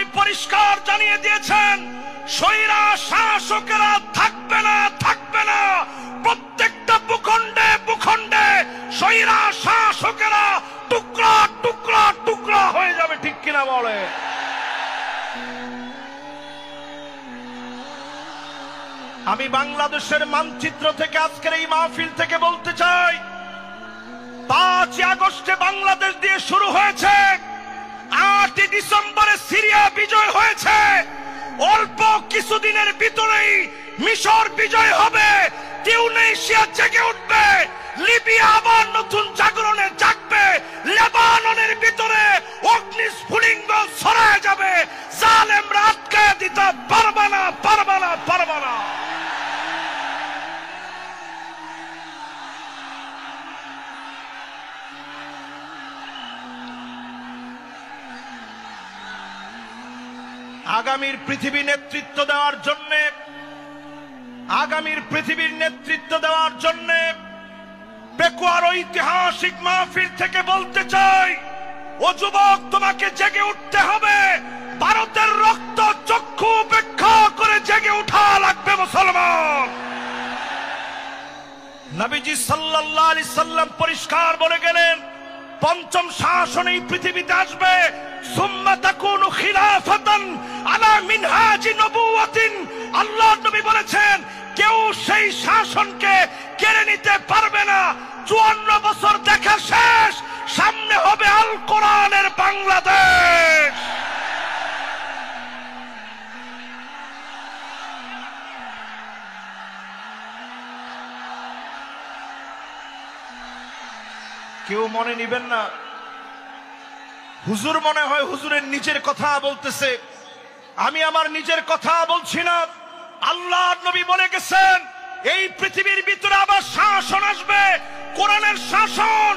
নবী পরিষ্কার জানিয়ে দিয়েছেন, স্বৈরা শাসকেরা থাকবে না, থাকবে না। প্রত্যেকটা ভূখণ্ডে ভূখণ্ডে স্বৈরা শাসকেরা টুকরা টুকরা টুকরা হয়ে যাবে। ঠিক কিনা বলে? আমি বাংলাদেশের মানচিত্র থেকে আজকের এই মাহফিল থেকে বলতে চাই, 5 আগস্টে বাংলাদেশ দিয়ে শুরু হয়েছে, 8 ডিসেম্বরে সিরিয়া বিজয় হয়েছে, অল্প কিছুদিনের ভিতরেই মিশর বিজয় হবে, টিউনিসিয়া জেগে উঠবে, লিবিয়া আবার নতুন জাগরণে জাগবে, লেবাননের ভিতরে অগ্নিস্ফুলিঙ্গ ছড়ায় যাবে। জালেমরা আটকে দিতে পারবে না, পারবে না, পারবে না। আগামীর পৃথিবীর নেতৃত্ব দেওয়ার জন্য, আগামীর পৃথিবীর নেতৃত্ব দেওয়ার জন্য পেকুয়ার ঐতিহাসিক মাহফিল থেকে বলতে চাই, ও যুবক, তোমাকে জেগে উঠতে হবে। ভারতের রক্ত চক্ষু উপেক্ষা করে জেগে উঠা লাগবে মুসলমান। নবীজি সাল্লাল্লাহু আলাইহি সাল্লাম পরিষ্কার বলে গেলেন, পঞ্চম শাসন এই পৃথিবীতে আসবে। সুম্মা তাকুনু খিলাফাতান আলা মিনহাজি নবুওয়াতিন। আল্লাহর নবী বলেছেন, কেউ সেই শাসনকে কেড়ে নিতে পারবে না। 54 বছর দেখা শেষ, সামনে হবে আল কোরআনের বাংলাদেশ। কেউ মনে নিবেন না, হুজুর মনে হয় হুজুরের নিজের কথা বলতেছে। আমি আমার নিজের কথা বলছি না। আল্লাহর নবী বলে গেছেন, এই পৃথিবীর ভিতরে আবার শাসন আসবে, কোরআনের শাসন।